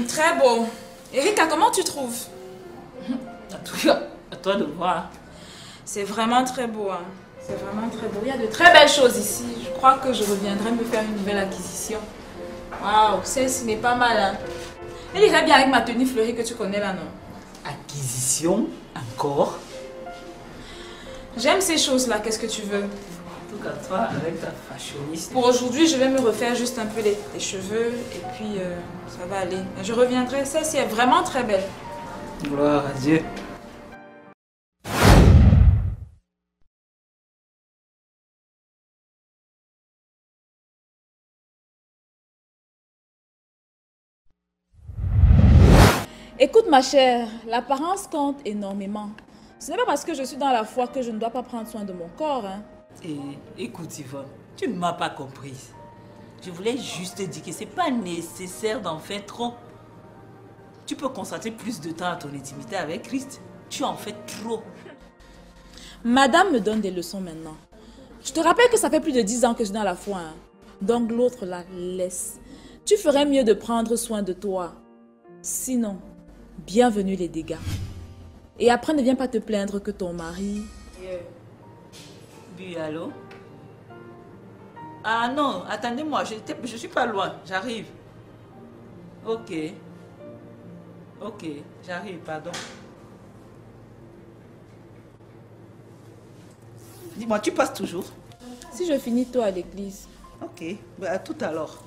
Très beau. Erika, comment tu trouves? À toi de voir. C'est vraiment très beau. Hein. C'est vraiment très beau. Il y a de très belles choses ici. Je crois que je reviendrai me faire une nouvelle acquisition. Waouh, celle-ci n'est pas mal. Hein. Elle irait bien avec ma tenue fleurie que tu connais là, non? Acquisition? Encore? J'aime ces choses-là. Qu'est-ce que tu veux? En tout cas, toi, avec ta fashioniste. Pour aujourd'hui, je vais me refaire juste un peu les cheveux et puis ça va aller. Je reviendrai. Celle-ci est vraiment très belle. Gloire à Dieu. Écoute ma chère, l'apparence compte énormément. Ce n'est pas parce que je suis dans la foi que je ne dois pas prendre soin de mon corps. Hein. Et écoute Yvonne, tu ne m'as pas comprise. Je voulais juste te dire que c'est pas nécessaire d'en faire trop. Tu peux consacrer plus de temps à ton intimité avec Christ. Tu en fais trop. Madame me donne des leçons maintenant. Je te rappelle que ça fait plus de 10 ans que je suis dans la foi. Hein. Donc l'autre là, laisse. Tu ferais mieux de prendre soin de toi. Sinon, bienvenue les dégâts. Et après, ne viens pas te plaindre que ton mari... Oui, allô? Ah non, attendez-moi, je suis pas loin, j'arrive. Ok. Ok, j'arrive, pardon. Dis-moi, tu passes toujours? Si je finis tôt à l'église. Ok, à tout à l'heure.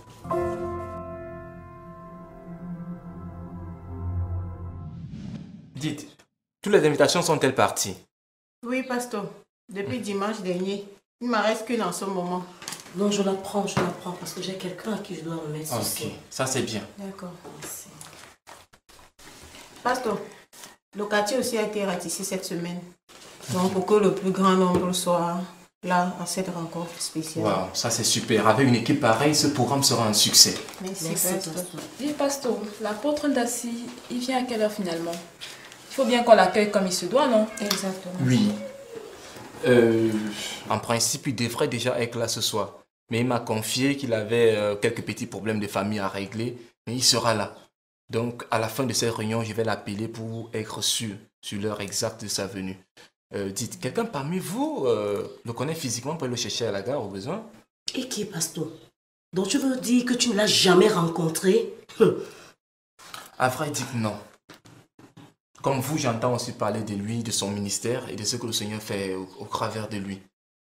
Dites, toutes les invitations sont-elles parties? Oui, pasteur. Depuis dimanche dernier, il ne m'en reste qu'une en ce moment. Non, je la prends parce que j'ai quelqu'un à qui je dois remettre ceci. Ok, ça c'est bien. D'accord. Pasteur, le quartier aussi a été ratissé cette semaine. Donc, pour que le plus grand nombre soit là à cette rencontre spéciale. Waouh, ça c'est super. Avec une équipe pareille, ce programme sera un succès. Merci, Pasteur. Dis, pasteur, l'apôtre Ndassi, il vient à quelle heure finalement? Il faut bien qu'on l'accueille comme il se doit, non? Exactement. Oui. En principe, il devrait déjà être là ce soir. Mais il m'a confié qu'il avait quelques petits problèmes de famille à régler. Mais il sera là. Donc, à la fin de cette réunion, je vais l'appeler pour être sûr sur l'heure exacte de sa venue. Dites, quelqu'un parmi vous le connaît physiquement pour le chercher à la gare au besoin? Et qui est pasteur? Donc tu veux dire que tu ne l'as jamais rencontré? À vrai dire, non. Comme vous, j'entends aussi parler de lui, de son ministère et de ce que le Seigneur fait au travers de lui.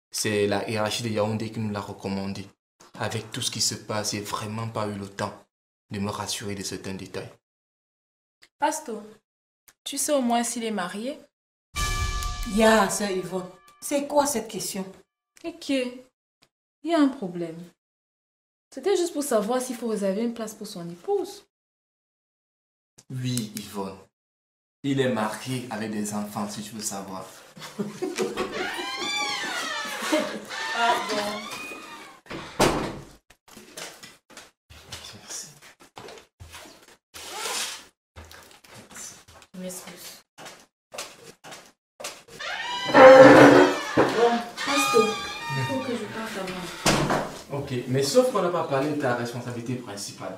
C'est la hiérarchie de Yaoundé qui nous l'a recommandé. Avec tout ce qui se passe, j'ai vraiment pas eu le temps de me rassurer de certains détails. Pasteur, tu sais au moins s'il est marié? Ya, sœur Yvonne, c'est quoi cette question? Ok, il y a un problème. C'était juste pour savoir s'il faut réserver une place pour son épouse. Oui, Yvonne. Il est marié avec des enfants, si tu veux savoir. Ah bon. Merci. Je m'excuse. Bon, pasteur, il faut que je parte avant. Ok, mais sauf qu'on n'a pas parlé de ta responsabilité principale.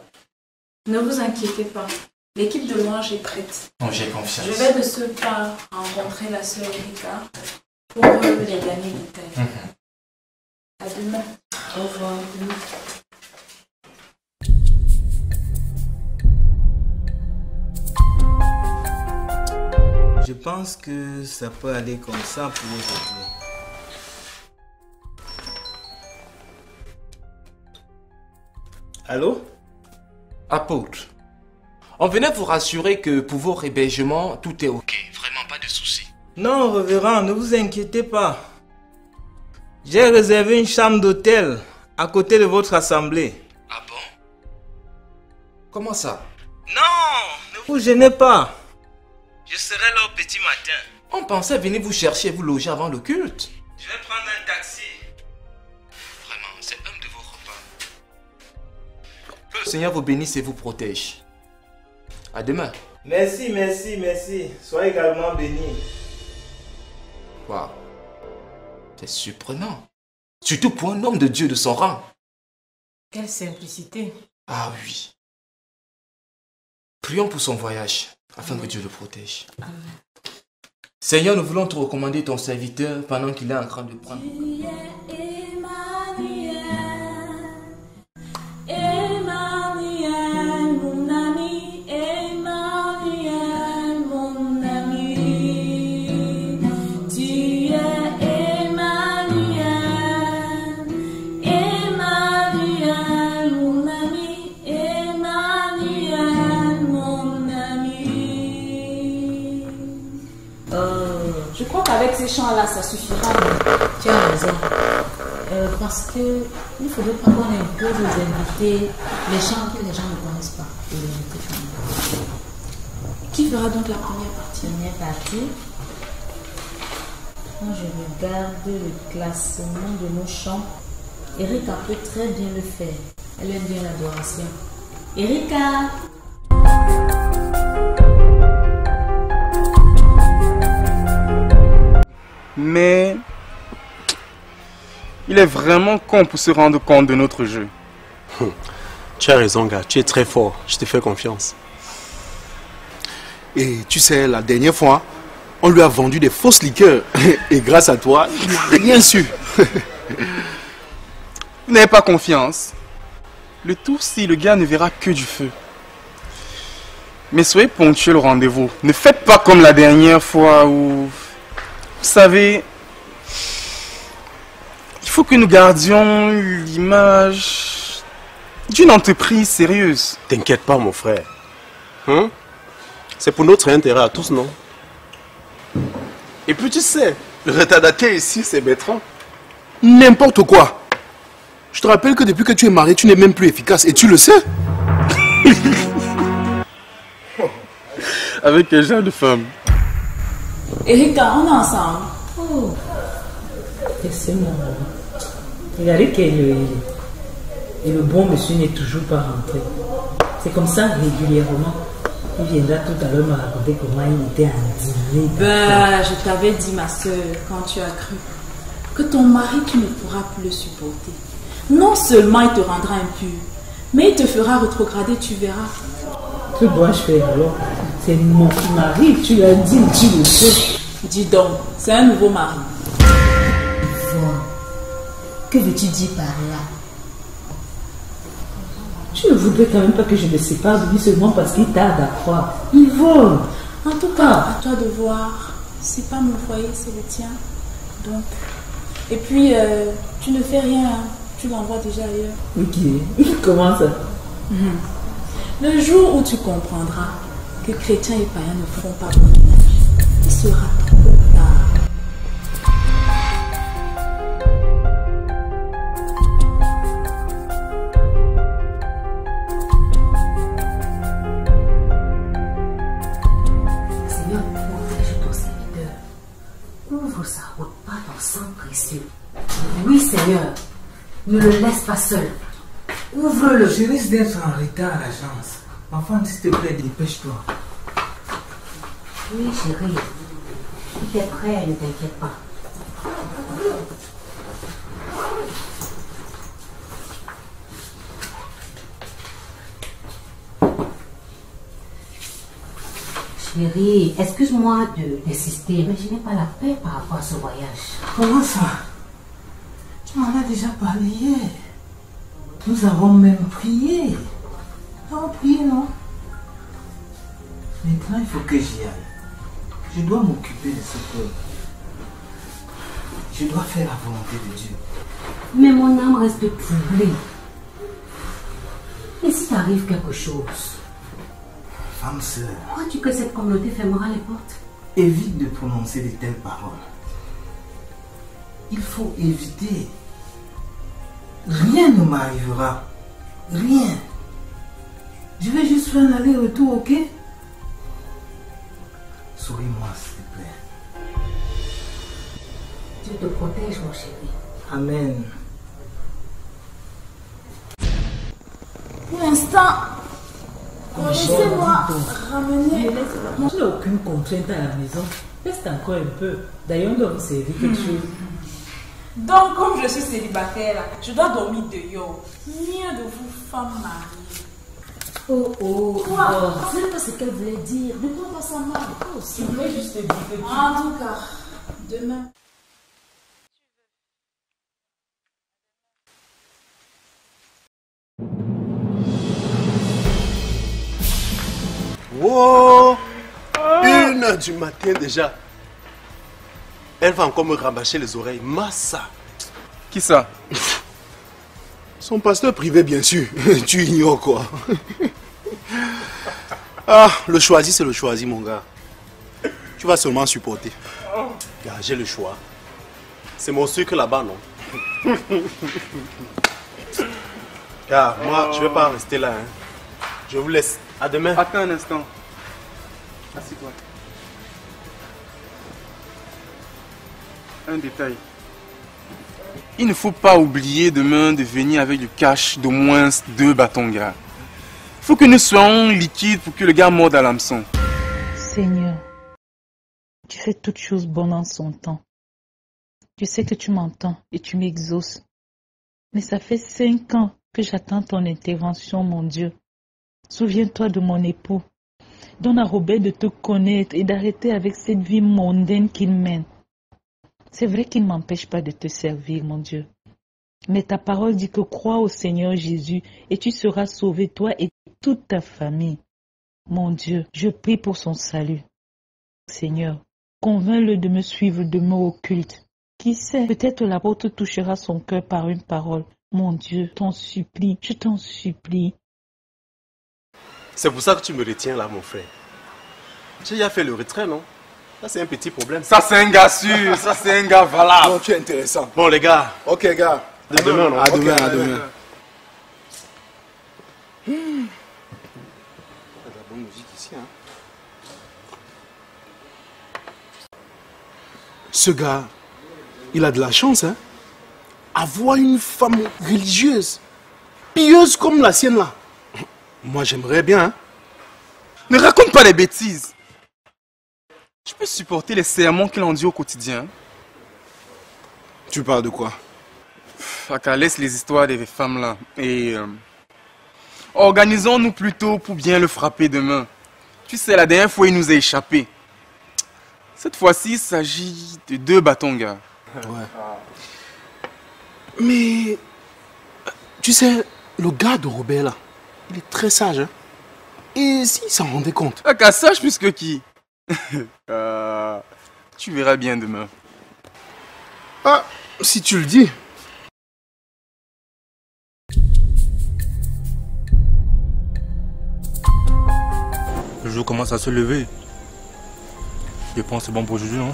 Ne vous inquiétez pas. L'équipe de louange est prête. Bon, j'ai confiance. Je vais de ce pas rencontrer la sœur Erika pour les derniers détails. À demain. Au revoir. Je pense que ça peut aller comme ça pour aujourd'hui. Allô? Apôtre, on venait vous rassurer que pour vos hébergements, tout est ok. Vraiment pas de soucis. Non, révérend, ne vous inquiétez pas. J'ai réservé une chambre d'hôtel à côté de votre assemblée. Ah bon? Comment ça? Non, ne vous gênez pas. Je serai là au petit matin. On pensait venir vous chercher et vous loger avant le culte. Je vais prendre un taxi. Vraiment, c'est un de vos repas. Que le Seigneur vous bénisse et vous protège. À demain. Merci, merci, merci. Soyez également bénis. Waouh. C'est surprenant. Surtout pour un homme de Dieu de son rang. Quelle simplicité. Ah oui. Prions pour son voyage, afin que Dieu le protège. Amen. Seigneur, nous voulons te recommander ton serviteur pendant qu'il est en train de prendre. Avec ces chants-là, ça suffira. Tu as raison. Parce que il ne faudrait pas qu'on impose aux invités les chants que les gens ne connaissent pas. Qui fera donc la première partie? Première partie. Quand je regarde le classement de nos chants, Erika peut très bien le faire. Elle aime bien l'adoration. Erika! Mais il est vraiment con pour se rendre compte de notre jeu. Tu as raison, gars. Tu es très fort. Je te fais confiance. Et tu sais, la dernière fois, on lui a vendu des fausses liqueurs. Et grâce à toi, il n'a rien su. Vous n'avez pas confiance. Le tout si le gars ne verra que du feu. Mais soyez ponctuel au rendez-vous. Ne faites pas comme la dernière fois où... Vous savez, il faut que nous gardions l'image d'une entreprise sérieuse. T'inquiète pas, mon frère. Hein? C'est pour notre intérêt à tous, non? Et puis tu sais, le retardataire ici, c'est Bertrand. N'importe quoi. Je te rappelle que depuis que tu es marié, tu n'es même plus efficace. Et tu le sais. Avec quel genre de femme? Erika, on est ensemble. Oh, c'est mon. Regardez quel et le bon monsieur n'est toujours pas rentré. C'est comme ça régulièrement. Il viendra tout à l'heure me raconter comment il était en dîner. Ben, je t'avais dit, ma soeur, quand tu as cru, que ton mari, tu ne pourras plus le supporter. Non seulement il te rendra impur, mais il te fera rétrograder, tu verras. Que dois-je faire alors? C'est mon mari, tu l'as dit, tu le sais. Dis donc, c'est un nouveau mari. Yvonne, que veux-tu dire par là? Tu ne voudrais quand même pas que je me sépare de lui seulement parce qu'il tarde à croire. Yvonne! En tout cas, à toi de voir. C'est pas mon foyer, c'est le tien. Donc. Et puis, tu ne fais rien, hein. Tu l'envoies déjà ailleurs. Ok, comment ça? Le jour où tu comprendras que chrétiens et païens ne font pas bon, il sera trop tard. Seigneur, protège ton serviteur. Ouvre sa route par ton sang précieux. Oui, Seigneur, ne le laisse pas seul. Ouvre-le. Je risque d'être en retard à l'agence. Enfant, s'il te plaît, dépêche-toi. Oui, chérie. Tu es prêt, ne t'inquiète pas. Chérie, excuse-moi d'insister, mais je n'ai pas la paix par rapport à ce voyage. Comment ça? Tu m'en as déjà parlé hier. Nous avons même prié. Nous avons prié, non? Maintenant, il faut que j'y aille. Je dois m'occuper de ce peuple. Je dois faire la volonté de Dieu. Mais mon âme reste troublée. Et si t'arrive quelque chose? Femme sœur, Crois-tu que cette communauté fermera les portes? évite de prononcer de telles paroles. Il faut éviter. Rien ne m'arrivera. Rien. Je vais juste faire un aller-retour, ok? Souris-moi, s'il te plaît. Dieu te protège, mon chéri. Amen. Pour l'instant, laissez-moi ramener. Je n'ai aucune contrainte à la maison. Reste encore un peu. D'ailleurs, on doit vous servir quelque chose. Donc, comme je suis célibataire, je dois dormir dehors. Mieux de vous, femmes mariées. Oh, oh, Quoi? Ce n'est pas ce qu'elle voulait dire. Ne prends pas sa main. Oh, je voulais juste te dire que tu... En tout cas, demain. Wow! 1h du matin déjà. Elle va encore me rabâcher les oreilles. Massa! Qui ça? Son pasteur privé, bien sûr. Tu ignores quoi? Ah, le choisi, c'est le choisi, mon gars. Tu vas seulement supporter. Regarde, j'ai le choix. C'est mon sucre là-bas, non? Car moi, je ne vais pas rester là. Hein. Je vous laisse. À demain. Attends un instant. Assieds-toi. Un détail. Il ne faut pas oublier demain de venir avec du cash d'au moins 2 bâtons gras. Il faut que nous soyons liquides pour que le gars morde à l'hameçon. Seigneur, tu fais toutes choses bonnes en son temps. Je sais que tu m'entends et tu m'exauces. Mais ça fait 5 ans que j'attends ton intervention, mon Dieu. Souviens-toi de mon époux. Donne à Robert de te connaître et d'arrêter avec cette vie mondaine qu'il mène. C'est vrai qu'il ne m'empêche pas de te servir, mon Dieu. Mais ta parole dit que crois au Seigneur Jésus et tu seras sauvé, toi et toute ta famille. Mon Dieu, je prie pour son salut. Seigneur, convainc-le de me suivre demain au culte. Qui sait, peut-être l'apôtre touchera son cœur par une parole. Mon Dieu, je t'en supplie. C'est pour ça que tu me retiens là, mon frère. J'ai déjà fait le retrait, non? Ça, c'est un petit problème. Ça, c'est un gars sûr. Ça, c'est un gars valable. Non, tu es intéressant. Bon, les gars. Ok, gars. À demain, non? À demain, à demain. Il y a de la bonne musique ici, hein? Ce gars, il a de la chance, hein? Avoir une femme religieuse, pieuse comme la sienne, là. Moi, j'aimerais bien, hein? Ne raconte pas des bêtises. Je peux supporter les sermons qu'il endure au quotidien. Tu parles de quoi? Faka, laisse les histoires des femmes là. Et organisons-nous plutôt pour bien le frapper demain. Tu sais, la dernière fois, il nous a échappé. Cette fois-ci, il s'agit de 2 bâtons, gars. Ouais. Mais, tu sais, le gars de Robert là, il est très sage, hein? Et s'il s'en rendait compte? Faka, sage plus que qui? Tu verras bien demain. Ah, si tu le dis. Le jour commence à se lever. Je pense que c'est bon pour aujourd'hui, non?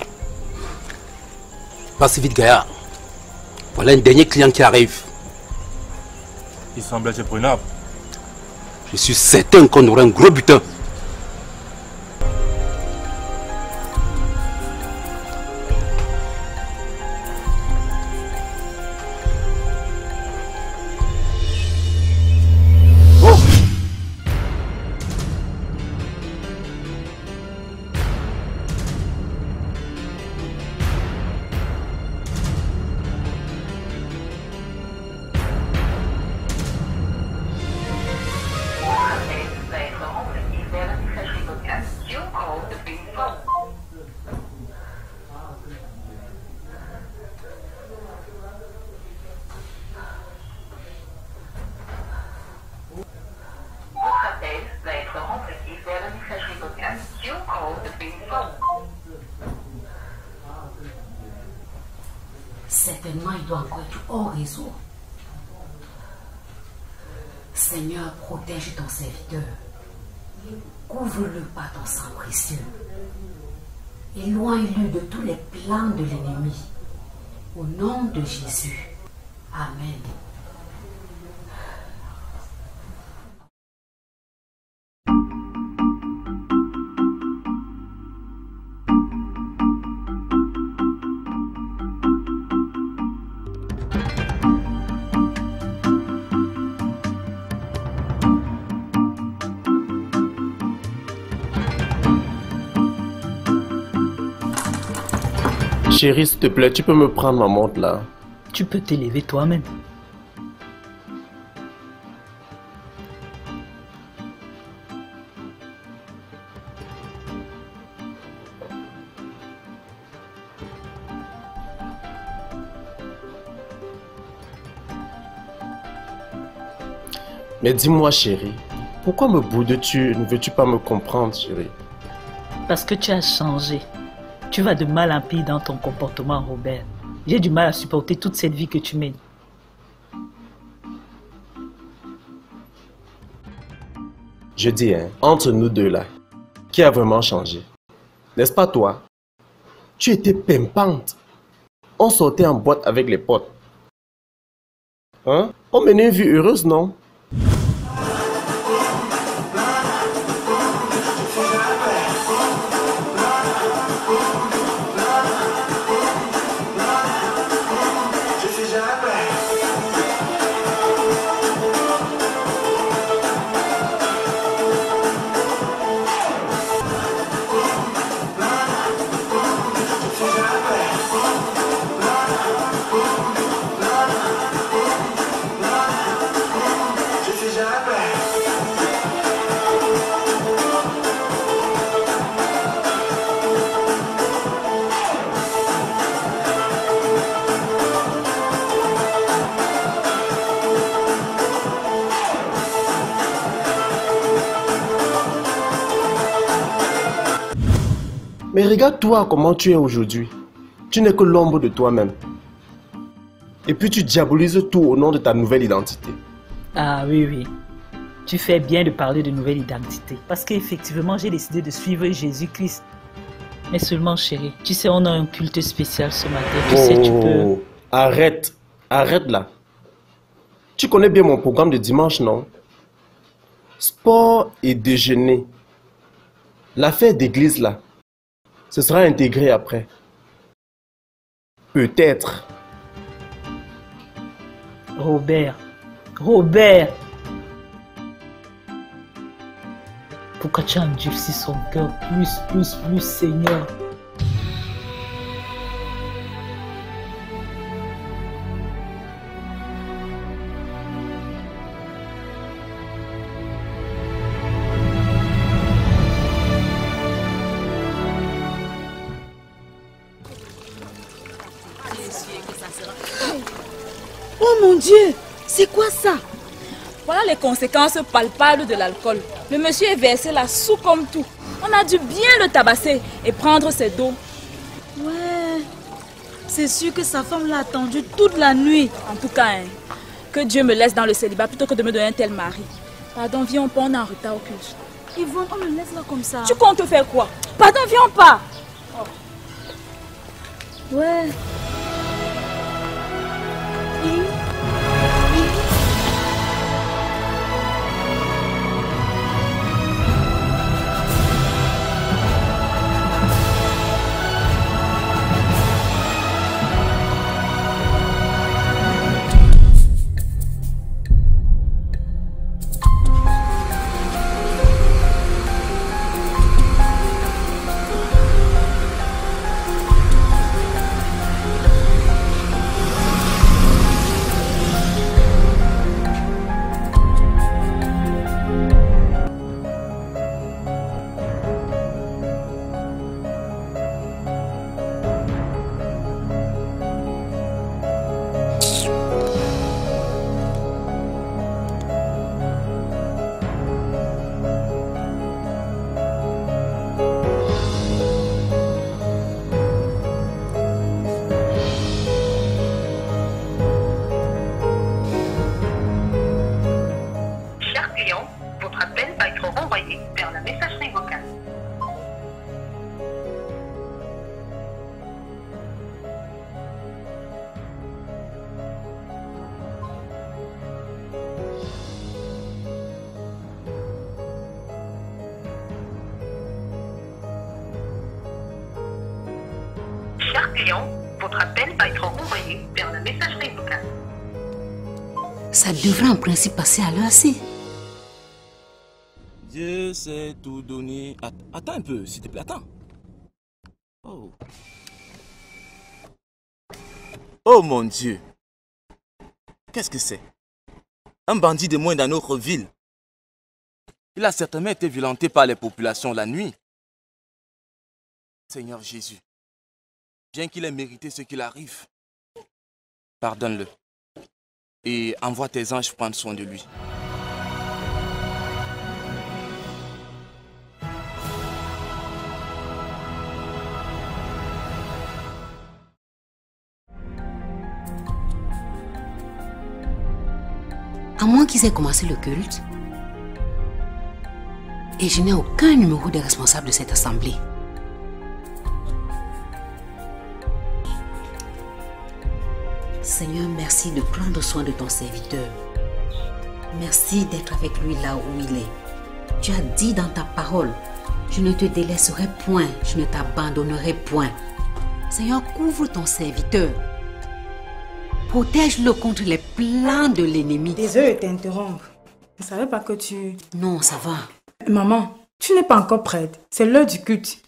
Passe vite, Gaïa. Voilà un dernier client qui arrive. Il semble être prenable. Je suis certain qu'on aura un gros butin. Certainement, il doit encore être hors réseau. Seigneur, protège ton serviteur. Couvre-le par ton sang précieux. Éloigne-le de tous les plans de l'ennemi. Au nom de Jésus. Amen. Chérie, s'il te plaît, tu peux me prendre ma montre là? Tu peux t'élever toi-même. Mais dis-moi, chérie, pourquoi me boudes-tu? Ne veux-tu pas me comprendre, chérie? Parce que tu as changé. Tu vas de mal en pire dans ton comportement, Robert. J'ai du mal à supporter toute cette vie que tu mènes. Je dis, hein, entre nous deux là, qui a vraiment changé? N'est-ce pas toi? Tu étais pimpante. On sortait en boîte avec les potes. Hein? On menait une vie heureuse, non? Mais regarde-toi comment tu es aujourd'hui. Tu n'es que l'ombre de toi-même. Et puis tu diabolises tout au nom de ta nouvelle identité. Ah oui, oui. Tu fais bien de parler de nouvelle identité. Parce qu'effectivement, j'ai décidé de suivre Jésus-Christ. Mais seulement, chérie, tu sais, on a un culte spécial ce matin. Tu sais, tu peux... Arrête. Arrête là. Tu connais bien mon programme de dimanche, non? Sport et déjeuner. L'affaire d'église là. Ce sera intégré après. Peut-être. Robert. Robert. Pourquoi tu as endurci son cœur plus, Seigneur? Oh mon Dieu, c'est quoi ça? Voilà les conséquences palpables de l'alcool. Le monsieur est versé là sous comme tout. On a dû bien le tabasser et prendre ses dos. Ouais, c'est sûr que sa femme l'a attendu toute la nuit. En tout cas, hein, que Dieu me laisse dans le célibat plutôt que de me donner un tel mari. Pardon, viens, on est en retard au culte. Yvonne, on le laisse là comme ça. Tu comptes faire quoi? Pardon, viens pas. Ouais. Votre appel va être envoyé vers la messagerie vocale. Ça devrait en principe passer à l'heure ci. Dieu sait tout donner. Attends un peu, s'il te plaît, attends. Oh. Oh mon Dieu. Qu'est-ce que c'est? Un bandit de moins dans notre ville. Il a certainement été violenté par les populations la nuit. Seigneur Jésus, bien qu'il ait mérité ce qu'il arrive, pardonne-le et envoie tes anges prendre soin de lui. À moins qu'ils aient commencé le culte. Et je n'ai aucun numéro de responsable de cette assemblée. Seigneur, merci de prendre soin de ton serviteur. Merci d'être avec lui là où il est. Tu as dit dans ta parole, je ne te délaisserai point, je ne t'abandonnerai point. Seigneur, couvre ton serviteur. Protège-le contre les plans de l'ennemi. Désolée de t'interrompre. Je ne savais pas que tu... Non, ça va. Maman, tu n'es pas encore prête. C'est l'heure du culte.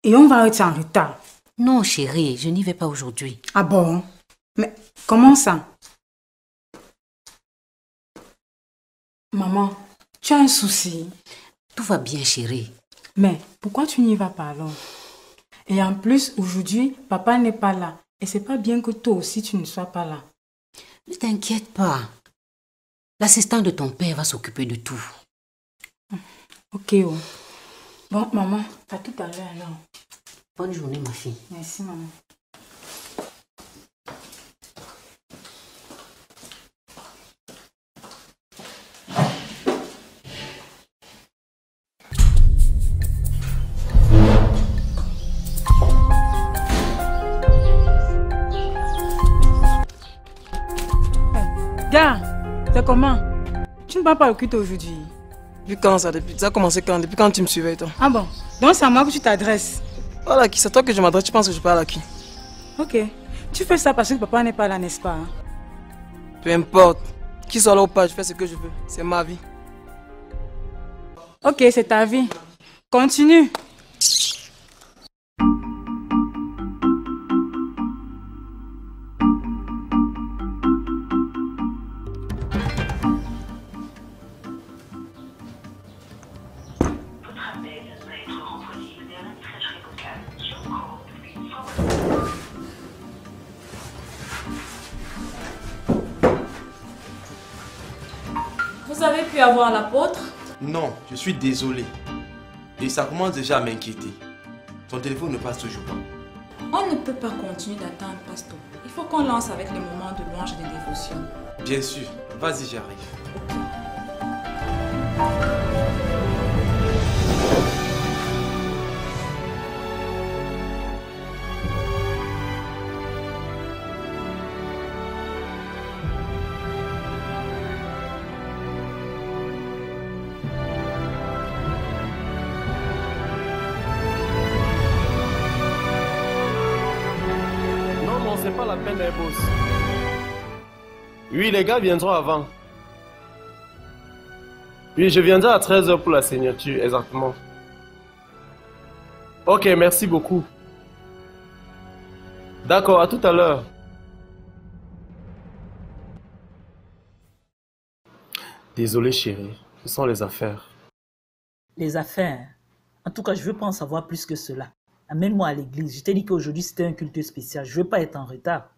Et on va être en retard. Non, chérie, je n'y vais pas aujourd'hui. Ah bon? Mais comment ça? Maman, tu as un souci. Tout va bien, chérie. Mais pourquoi tu n'y vas pas alors? Et en plus, aujourd'hui, papa n'est pas là. Et c'est pas bien que toi aussi tu ne sois pas là. Ne t'inquiète pas. L'assistant de ton père va s'occuper de tout. Ok, oh. Bon, maman, à tout à l'heure alors. Bonne journée, ma fille. Merci, maman. Gars, c'est comment? Tu ne vas pas au culte aujourd'hui? Depuis quand ça? Ça a commencé quand? Depuis quand tu me suivais toi? Ah bon? Donc c'est à moi que tu t'adresses? Voilà, qui c'est toi que je m'adresse? Tu penses que je parle à qui? Ok. Tu fais ça parce que papa n'est pas là, n'est-ce pas? Peu importe. Qui soit là ou pas, je fais ce que je veux. C'est ma vie. Ok, c'est ta vie. Continue. Vous avez pu avoir l'apôtre? Non, je suis désolé. Et ça commence déjà à m'inquiéter. Ton téléphone ne passe toujours pas. On ne peut pas continuer d'attendre, pasteur. Il faut qu'on lance avec les moments de louange et de dévotion. Bien sûr. Vas-y, j'arrive. C'est pas la peine des boss. Oui, les gars viendront avant. Oui, je viendrai à 13h pour la signature, exactement. Ok, merci beaucoup. D'accord, à tout à l'heure. Désolé chérie, ce sont les affaires. Les affaires? En tout cas, je veux pas en savoir plus que cela. Amène-moi à l'église. Je t'ai dit qu'aujourd'hui c'était un culte spécial. Je veux pas être en retard.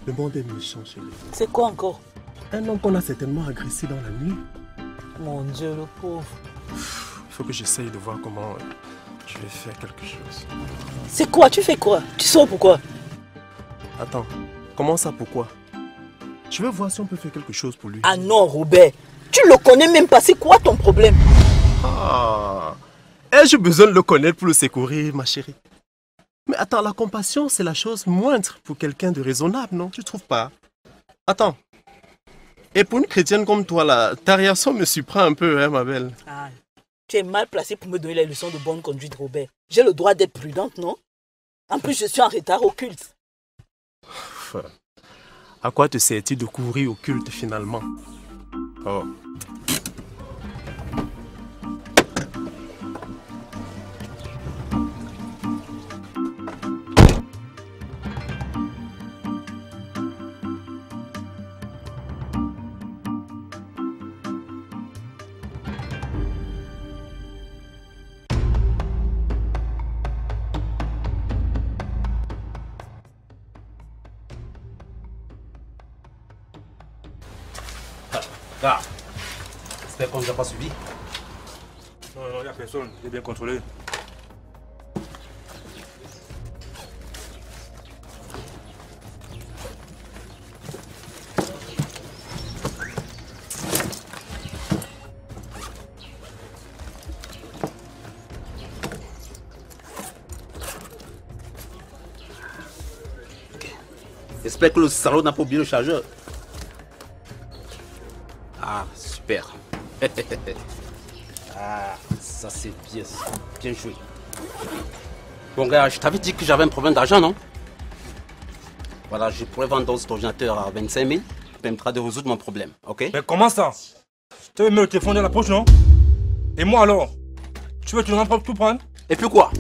Le monde est méchant chez lui. C'est quoi encore? Un homme qu'on a certainement agressé dans la nuit. Mon Dieu, le pauvre. Il faut que j'essaye de voir comment je vais faire quelque chose. C'est quoi? Tu fais quoi? Tu sors pourquoi? Attends, comment ça pourquoi? Je vais voir si on peut faire quelque chose pour lui. Ah non, Robert. Tu le connais même pas. C'est quoi ton problème? Ah. Ai-je besoin de le connaître pour le secourir, ma chérie? Mais attends, la compassion, c'est la chose moindre pour quelqu'un de raisonnable, non? Tu trouves pas? Attends. Et pour une chrétienne comme toi, là, ta réaction me surprend un peu, hein, ma belle? Ah, tu es mal placé pour me donner les leçons de bonne conduite, Robert. J'ai le droit d'être prudente, non? En plus, je suis en retard au culte. À quoi te sert-il de courir au culte, finalement? Oh. Gars, j'espère qu'on ne nous a pas suivi. Non, il n'y a personne, j'ai bien contrôlé. J'espère que le salaud n'a pas oublié le chargeur. Ah, super. Ah, ça c'est bien, bien joué. Bon gars, je t'avais dit que j'avais un problème d'argent, non? Voilà, je pourrais vendre cet ordinateur à 25 000. Ça permettra de résoudre mon problème, ok? Mais comment ça? Je te mets le téléphone dans la poche, non? Et moi alors? Tu veux tout prendre? Et puis quoi?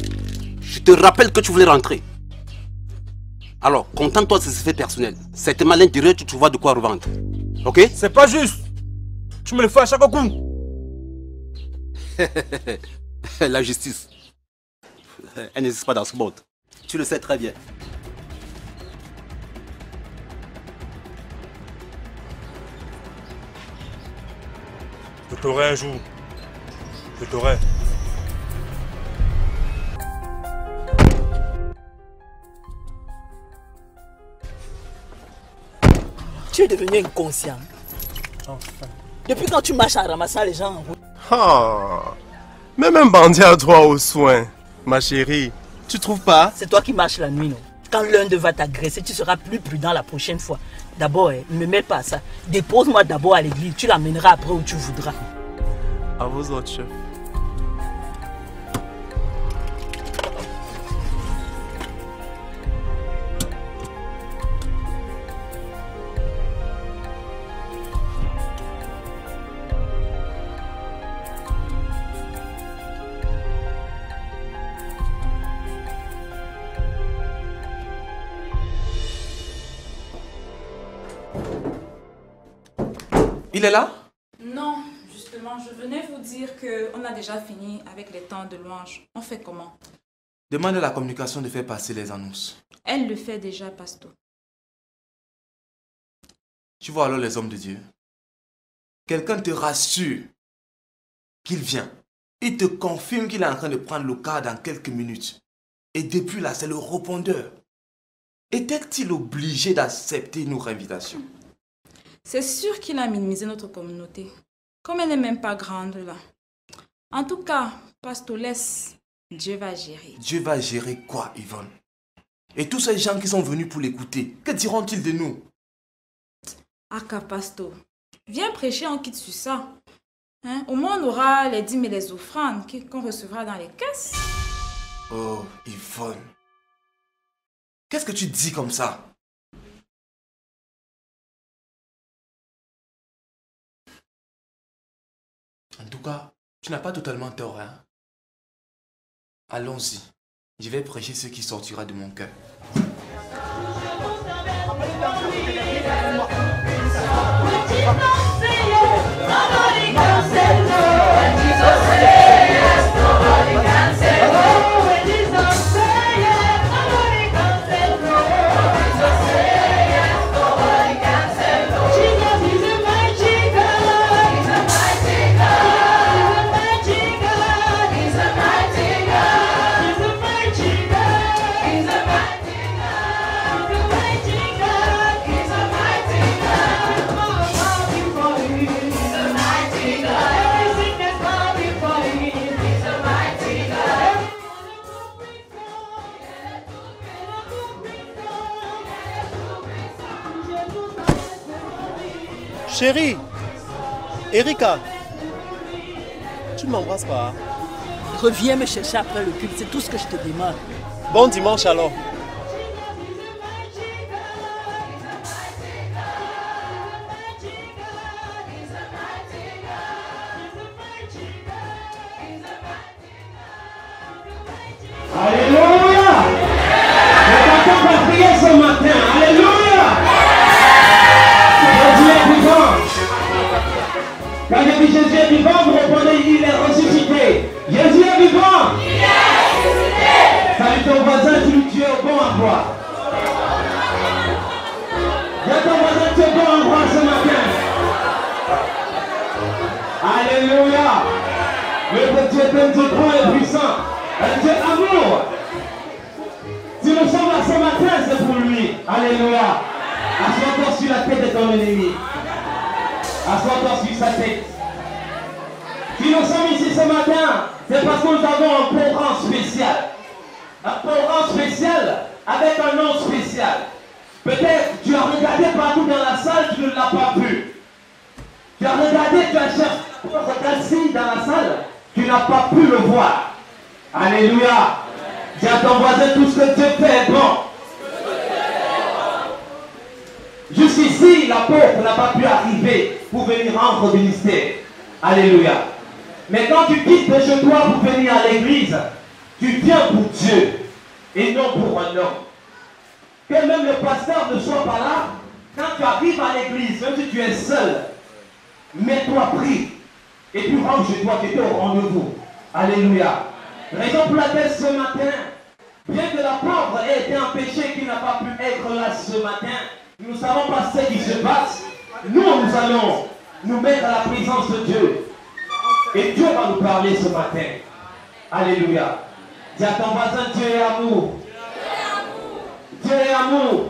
Je te rappelle que tu voulais rentrer. Alors, contente-toi de ces effets personnels. Certainement l'intérieur, tu trouveras de quoi revendre. Ok? C'est pas juste! Tu me le fais à chaque coup! La justice, elle n'existe pas dans ce monde. Tu le sais très bien. Je t'aurai un jour. Je t'aurai. Tu es devenu inconscient. Enfin. Depuis quand tu marches en ramassant les gens en route? Ah. Même un bandit a droit aux soins, ma chérie. Tu trouves pas? C'est toi qui marches la nuit, non? Quand l'un d'eux va t'agresser, tu seras plus prudent la prochaine fois. D'abord, ne me mets pas à ça. Dépose-moi d'abord à l'église. Tu l'amèneras après où tu voudras. À vos autres, chef. Il est là? Non, justement, je venais vous dire qu'on a déjà fini avec les temps de louange. On fait comment? Demande à la communication de faire passer les annonces. Elle le fait déjà, Pasto. Tu vois alors les hommes de Dieu? Quelqu'un te rassure qu'il vient. Il te confirme qu'il est en train de prendre le cas dans quelques minutes. Et depuis là, c'est le répondeur. Était-il obligé d'accepter nos invitations? C'est sûr qu'il a minimisé notre communauté. Comme elle n'est même pas grande là. En tout cas, Pasto, laisse. Dieu va gérer. Dieu va gérer quoi, Yvonne? Et tous ces gens qui sont venus pour l'écouter, que diront-ils de nous? Aka, Pasto, viens prêcher, on quitte sur ça. Hein? Au moins, on aura les dîmes et les offrandes qu'on recevra dans les caisses. Oh, Yvonne. Qu'est-ce que tu dis comme ça? En tout cas, tu n'as pas totalement tort, hein? Allons-y. Je vais prêcher ce qui sortira de mon cœur. Chérie, Erika, tu ne m'embrasses pas. Reviens me chercher après le culte, c'est tout ce que je te demande. Bon dimanche alors. Alléluia! Je t'entends pas prier ce matin. Alléluia! Jésus est vivant. Quand je dis Jésus est vivant, vous répondez, il est ressuscité. Jésus est vivant. Il est ressuscité. Salut ton voisin, tu es au bon endroit. Dis à ton voisin, tu es au bon endroit ce matin. Alléluia! Le Dieu est un Dieu grand et puissant. Un Dieu amour. Si nous sommes là ce matin, c'est pour lui. Alléluia. Assois-toi sur la tête de ton ennemi. Assois-toi sur sa tête. Si nous sommes ici ce matin, c'est parce que nous avons un programme spécial. Un programme spécial avec un nom spécial. Peut-être tu as regardé partout dans la salle, tu ne l'as pas vu. Tu as regardé, tu as cherché dans la salle, tu n'as pas pu le voir. Alléluia. Dis à ton voisin, tout ce que Dieu fait est bon. Jusqu'ici, l'apôtre n'a pas pu arriver pour venir rendre du mystère. Alléluia. Mais quand tu quittes de chez toi pour venir à l'église, tu viens pour Dieu et non pour un homme. Que même le pasteur ne soit pas là, quand tu arrives à l'église, même si tu es seul, mets-toi prie et puis rentre chez toi, tu étais au rendez-vous. Alléluia. Raison pour laquelle ce matin, bien que la pauvre ait été empêchée, qu'il n'a pas pu être là ce matin, nous ne savons pas ce qui se passe. Nous allons nous mettre à la présence de Dieu. Et Dieu va nous parler ce matin. Alléluia. Dis à ton voisin, Dieu est amour. Dieu est amour.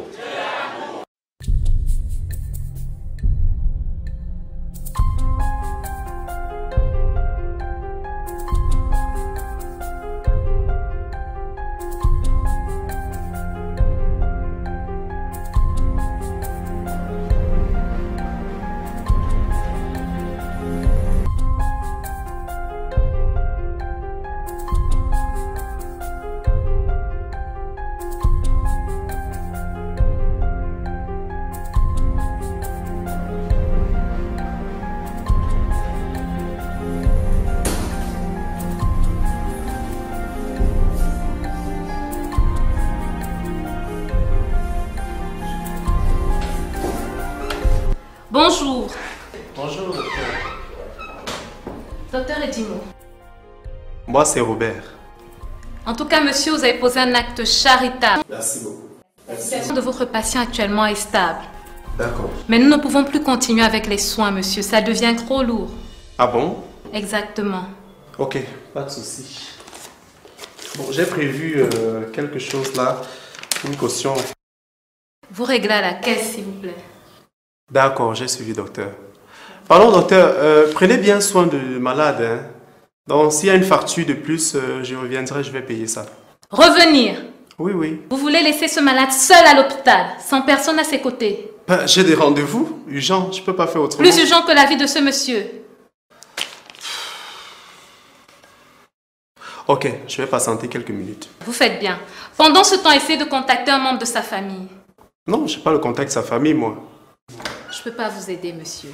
Bonjour. Bonjour, docteur. Docteur Edimo. Moi, c'est Robert. En tout cas, monsieur, vous avez posé un acte charitable. Merci beaucoup. La situation de votre patient actuellement est stable. D'accord. Mais nous ne pouvons plus continuer avec les soins, monsieur. Ça devient trop lourd. Ah bon? Exactement. Ok, pas de souci. Bon, j'ai prévu quelque chose là, une caution. Vous réglez à la caisse, s'il vous plaît. D'accord, j'ai suivi, docteur. Pardon, docteur, prenez bien soin de malade. Hein? Donc, s'il y a une facture de plus, je reviendrai, je vais payer ça. Revenir? Oui, oui. Vous voulez laisser ce malade seul à l'hôpital, sans personne à ses côtés? Ben, j'ai des rendez-vous urgents, je ne peux pas faire autrement. Plus urgent que la vie de ce monsieur. Ok, je vais patienter quelques minutes. Vous faites bien. Pendant ce temps, essayez de contacter un membre de sa famille. Non, je n'ai pas le contact de sa famille, moi. Je ne peux pas vous aider, monsieur.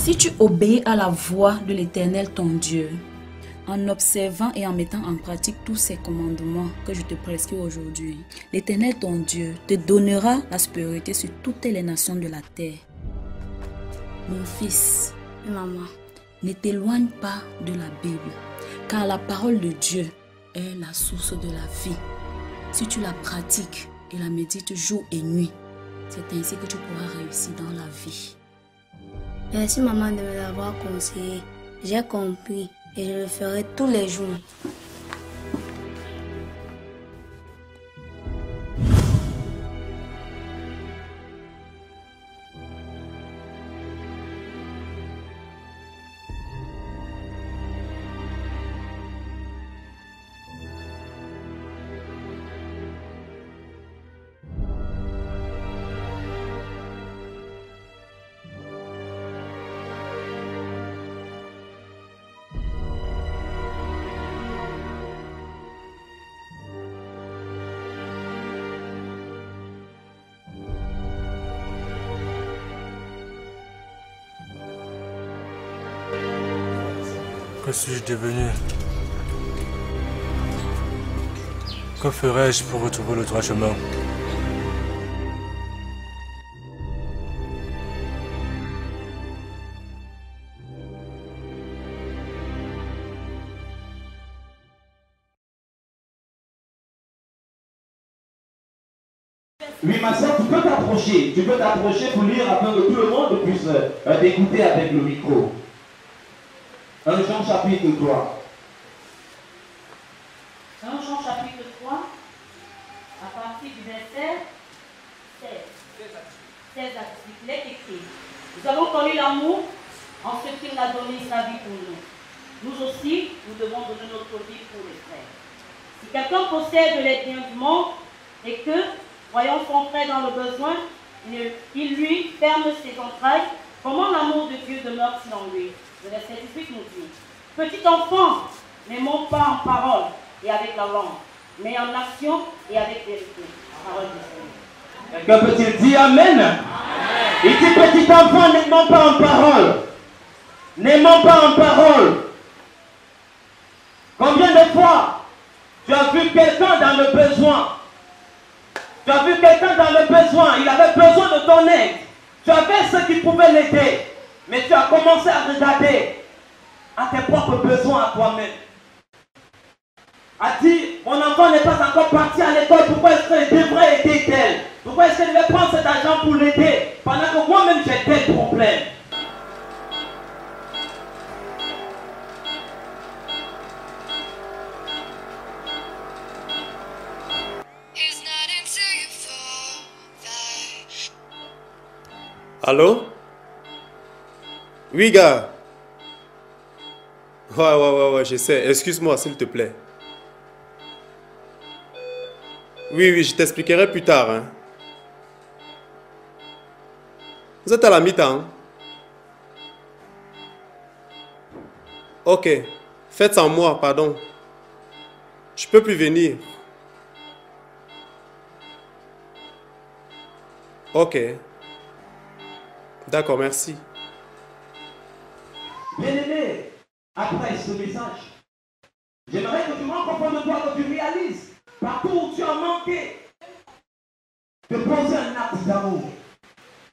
Si tu obéis à la voix de l'Éternel ton Dieu, en observant et en mettant en pratique tous ces commandements que je te prescris aujourd'hui, l'Éternel ton Dieu te donnera la prospérité sur toutes les nations de la terre. Mon fils, maman, ne t'éloigne pas de la Bible, car la parole de Dieu est la source de la vie. Si tu la pratiques et la médites jour et nuit, c'est ainsi que tu pourras réussir dans la vie. Merci maman de me l'avoir conseillé. J'ai compris et je le ferai tous les jours. Que suis-je devenu? Que ferais-je pour retrouver le droit chemin? Oui, ma soeur, tu peux t'approcher pour lire afin que tout le monde puisse t'écouter avec le micro. 1 Jean chapitre 3. 1 Jean chapitre 3, à partir du verset 16 à 18, il est écrit: nous avons connu l'amour en ce qu'il a donné sa vie pour nous. Nous aussi, nous devons donner notre vie pour les frères. Si quelqu'un possède les biens du monde et que, voyant son frère dans le besoin, il lui ferme ses entrailles, comment l'amour de Dieu demeure-t-il en lui? Le verset 18 nous dit: petit enfant, n'aimons pas en parole et avec la langue, mais en action et avec vérité. Parole du Seigneur. Quelqu'un peut-il dire Amen? Amen. Il dit: petit enfant, n'aimons pas en parole. N'aimons pas en parole. Combien de fois tu as vu quelqu'un dans le besoin? Tu as vu quelqu'un dans le besoin, il avait besoin de ton aide. Tu avais ce qui pouvait l'aider. Mais tu as commencé à regarder à tes propres besoins à toi-même. A dit: mon enfant n'est pas encore parti à l'école, pourquoi est-ce qu'il devrait aider tel? Pourquoi est-ce que je vais prendre cet argent pour l'aider pendant que moi-même j'ai tel problème? Allô? Oui, gars. Ouais, je sais. Excuse-moi, s'il te plaît. Oui, je t'expliquerai plus tard. Hein. Vous êtes à la mi-temps? Ok. Faites sans moi, pardon. Je peux plus venir. Ok. D'accord, merci. Bien-aimé, après ce message, j'aimerais que tu me rends compte de toi, que tu réalises partout où tu as manqué de poser un acte d'amour.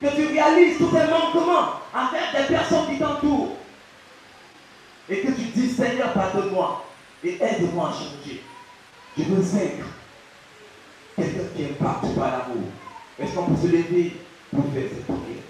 Que tu réalises tous tes manquements envers des personnes qui t'entourent. Et que tu dis: Seigneur, pardonne-moi et aide-moi à changer. Je veux être quelqu'un qui impacte par l'amour. Est-ce qu'on peut se lever pour faire cette prière?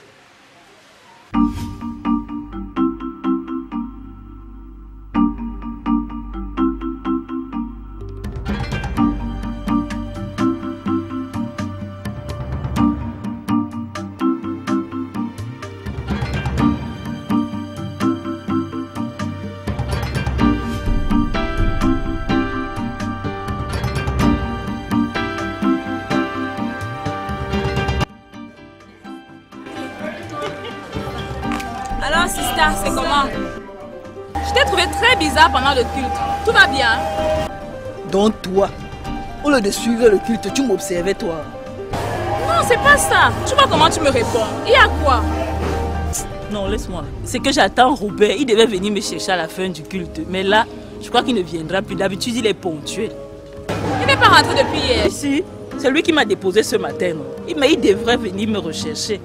Alors, sister, c'est comment? Je t'ai trouvé très bizarre pendant le culte. Tout va bien? Donc toi, au lieu de suivre le culte, tu m'observais toi. Non, c'est pas ça. Tu vois comment tu me réponds. Il y a quoi? Non, laisse-moi. C'est que j'attends Robert. Il devait venir me chercher à la fin du culte. Mais là, je crois qu'il ne viendra plus. D'habitude, il est ponctuel. Il n'est pas rentré depuis hier. Si, c'est lui qui m'a déposé ce matin. Mais il devrait venir me rechercher.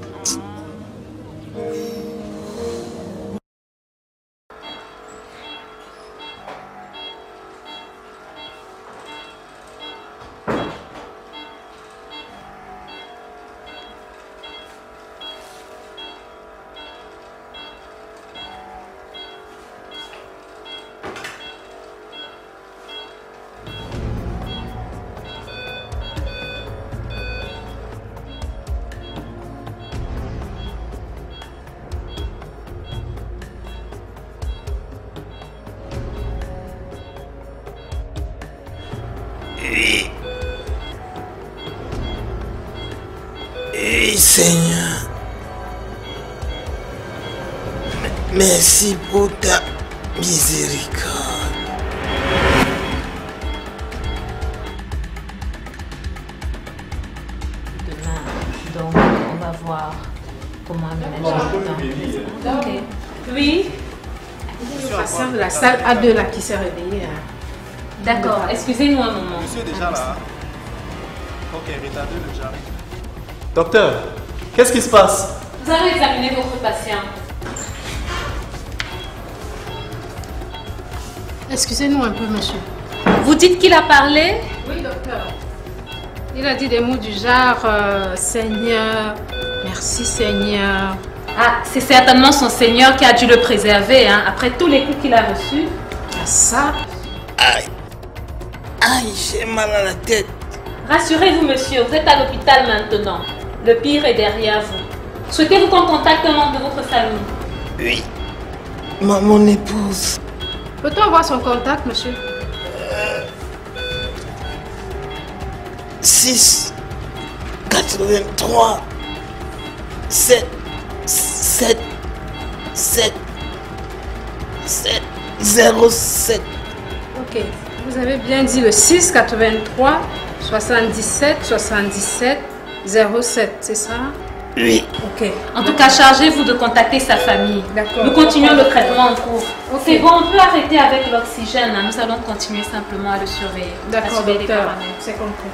Oui. Oui, Seigneur. Merci pour ta miséricorde. Donc, on va voir comment aménager le temps. Ok. Oui. C'est la salle A2 là qui s'est réveillée. D'accord, excusez-nous un moment. Monsieur est déjà là. Ok, retardez le j'arrive. Docteur, qu'est-ce qui se passe? Nous allons examiner votre patient. Excusez-nous un peu, monsieur. Vous dites qu'il a parlé? Oui, docteur. Il a dit des mots du genre Seigneur, merci Seigneur. Ah, c'est certainement son Seigneur qui a dû le préserver, hein, après tous les coups qu'il a reçus. Ah, ça? Aïe. Aïe, j'ai mal à la tête. Rassurez-vous, monsieur, vous êtes à l'hôpital maintenant. Le pire est derrière vous. Souhaitez-vous qu'on contacte un membre de votre famille? Oui. Mon épouse. Peut-on avoir son contact, monsieur? 6 83 7 7 7 7 07. Ok. Vous avez bien dit le 6 83 77 77 07, c'est ça? Oui. Ok. En tout cas, chargez-vous de contacter sa famille. D'accord. Nous continuons le traitement en cours. Ok. C'est bon, on peut arrêter avec l'oxygène. Hein. Nous allons continuer simplement à le surveiller. D'accord, À surveiller les docteur. paramètres. C'est compris.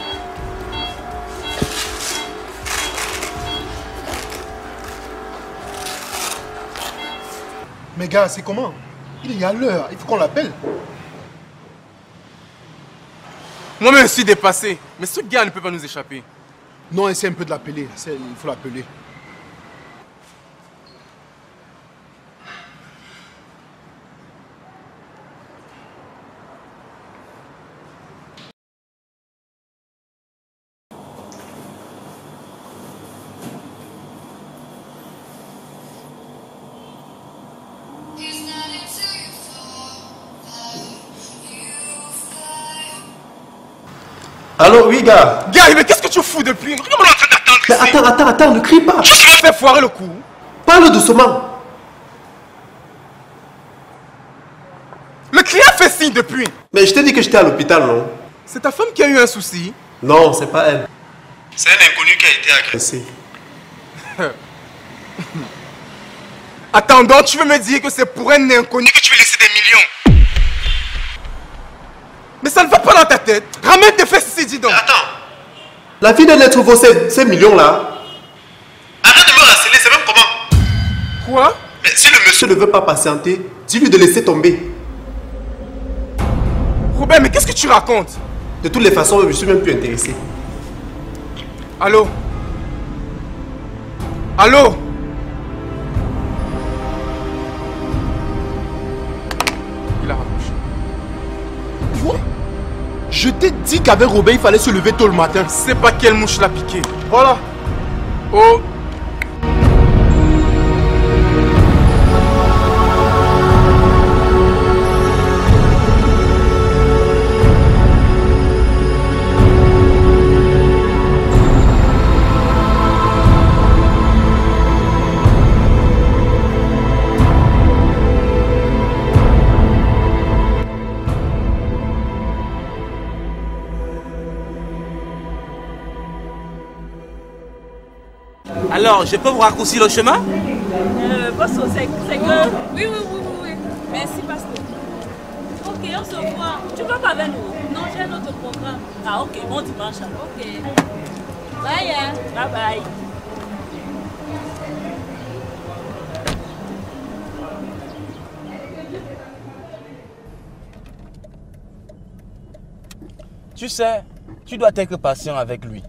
Mais gars, c'est comment? Il y a l'heure, il faut qu'on l'appelle. Moi-même, je suis dépassé. Mais ce gars ne peut pas nous échapper. Non, essaie un peu de l'appeler. Il faut l'appeler. Allô, oui, gars. Gars, mais qu'est-ce que tu fous depuis? Regarde-moi en train d'attendre ici. Mais attends, ne crie pas. Tu vas faire foirer le coup. Parle doucement. Le client fait signe depuis. Mais je t'ai dit que j'étais à l'hôpital, non? C'est ta femme qui a eu un souci? Non, c'est pas elle. C'est un inconnu qui a été agressé. Attends, donc tu veux me dire que c'est pour un inconnu que tu veux laisser des millions? Mais ça ne va pas dans ta tête. Ramène tes fesses ici, dis donc. Mais attends. La fille d'un être vaut ces millions-là. Arrête de me harceler, c'est même comment? Quoi? Mais si le monsieur ne veut pas patienter, dis-lui de laisser tomber. Robert, mais qu'est-ce que tu racontes? De toutes les façons, je suis même plus intéressé. Allô? Allô? Il a raccroché. Quoi? Je t'ai dit qu'avec Robert, il fallait se lever tôt le matin. C'est pas quelle mouche l'a piqué. Voilà. Oh. Alors, je peux vous raccourcir le chemin? Boss, c'est que... Oui. Merci, pasteur. Ok, on se voit. Tu vas pas avec nous? Non, j'ai un autre programme. Ah, ok, bon dimanche. Ok. Bye, hein. Bye bye. Tu sais, tu dois être patient avec lui.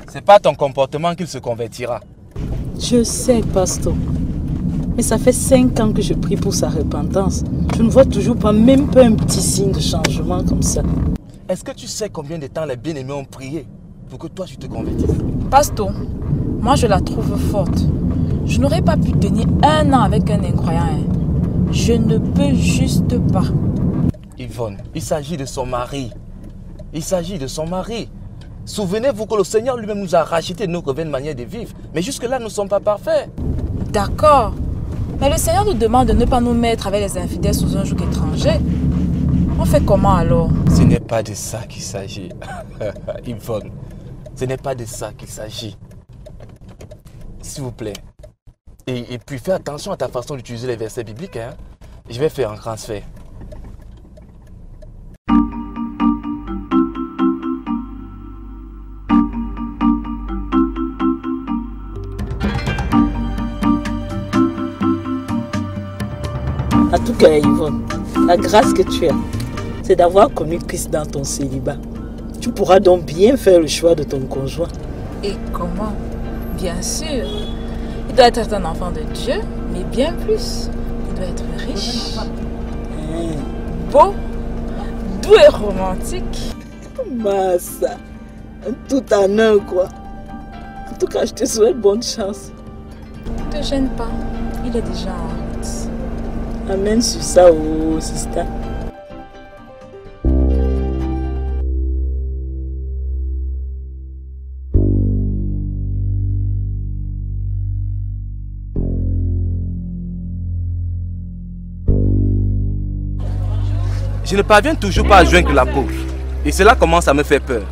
C'est pas ton comportement qu'il se convertira. Je sais, pasteur. Mais ça fait 5 ans que je prie pour sa repentance. Je ne vois toujours pas, même pas un petit signe de changement comme ça. Est-ce que tu sais combien de temps les bien-aimés ont prié pour que toi tu te convertisses? Pasteur, moi je la trouve forte. Je n'aurais pas pu tenir 1 an avec un incroyant. Hein. Je ne peux juste pas. Yvonne, il s'agit de son mari. Il s'agit de son mari. Souvenez-vous que le Seigneur lui-même nous a racheté notre nouvelle manière de vivre. Mais jusque-là, nous ne sommes pas parfaits. D'accord. Mais le Seigneur nous demande de ne pas nous mettre avec les infidèles sous un joug étranger. On fait comment alors? Ce n'est pas de ça qu'il s'agit. Yvonne, ce n'est pas de ça qu'il s'agit. S'il vous plaît. Et puis fais attention à ta façon d'utiliser les versets bibliques. Hein? Je vais faire un transfert. En tout cas, Yvonne, la grâce que tu as, c'est d'avoir connu Christ dans ton célibat. Tu pourras donc bien faire le choix de ton conjoint. Et comment? Bien sûr. Il doit être un enfant de Dieu, mais bien plus. Il doit être riche, beau, doux et romantique. Massa, tout en un quoi. En tout cas, je te souhaite bonne chance. Ne te gêne pas, il est déjà en route. Amen sur ça, oh sister. Je ne parviens toujours pas à joindre l'apôtre. Et cela commence à me faire peur.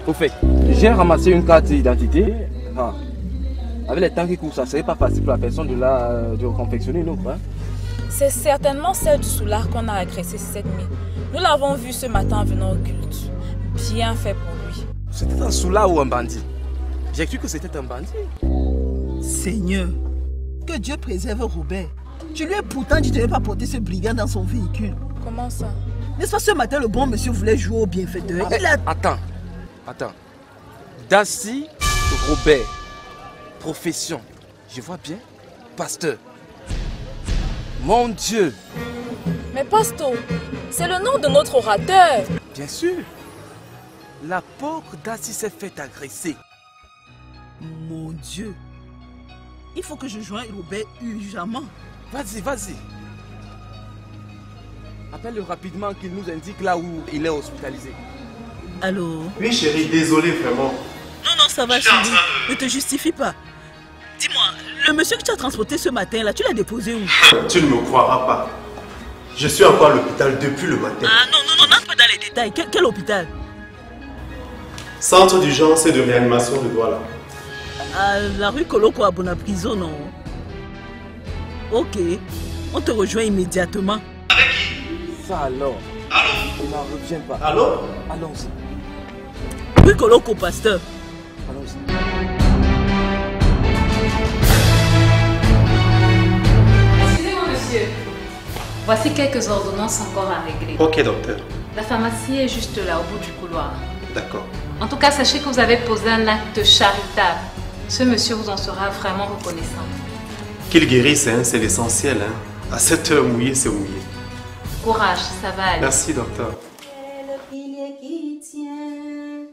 Au fait, j'ai ramassé une carte d'identité. Ah. Avec les temps qui courent, ça ne serait pas facile pour la personne de confectionner une autre. Hein? C'est certainement celle du soulard qu'on a agressée cette nuit. Nous l'avons vue ce matin en venant au culte. Bien fait pour lui. C'était un soulard ou un bandit? J'ai cru que c'était un bandit. Seigneur, que Dieu préserve Robert. Tu lui as pourtant dit de ne pas porter ce brigand dans son véhicule. Comment ça? N'est-ce pas ce matin le bon monsieur voulait jouer au bienfaiteur? Attends. Dassy Robert. Profession. Je vois bien. Pasteur. Mon Dieu. Mais pasteur, c'est le nom de notre orateur. Bien sûr. L'apôtre Dassy s'est fait agresser. Mon Dieu. Il faut que je joigne Robert urgemment. Vas-y. Appelle-le rapidement qu'il nous indique là où il est hospitalisé. Allô? Oui chérie, désolé vraiment. Non, ça va chérie. Ne te justifie pas. Dis-moi, le monsieur que tu as transporté ce matin là, tu l'as déposé où? Tu ne me croiras pas. Je suis encore à l'hôpital depuis le matin. Ah non, n'entre pas dans les détails. Quel hôpital? Centre d'urgence et de réanimation de Douala. À la rue Koloko à Bonaprison, non? Ok, on te rejoint immédiatement. Ça alors? Il n'en revient pas. Allô? Allons-y. Rue Koloko, pasteur. Allons-y. Excusez-moi, monsieur. Voici quelques ordonnances encore à régler. Ok, docteur. La pharmacie est juste là, au bout du couloir. D'accord. En tout cas, sachez que vous avez posé un acte charitable. Ce monsieur vous en sera vraiment reconnaissant. Qu'il guérisse, hein, c'est l'essentiel. Hein. À cette heure mouillée, c'est mouillé. Courage, ça va aller. Merci, docteur. Le pilier qui tient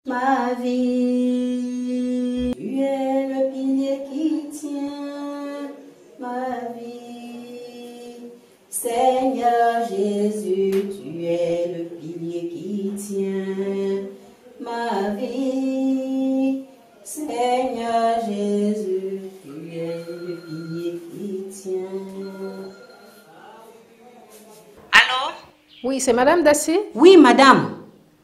ma vie. Tu es le pilier qui tient ma vie. Seigneur Jésus, tu es le pilier qui tient ma vie. Seigneur Jésus, tu es le pilier qui tient. Allô? Oui, c'est Madame Dassy? Oui, madame.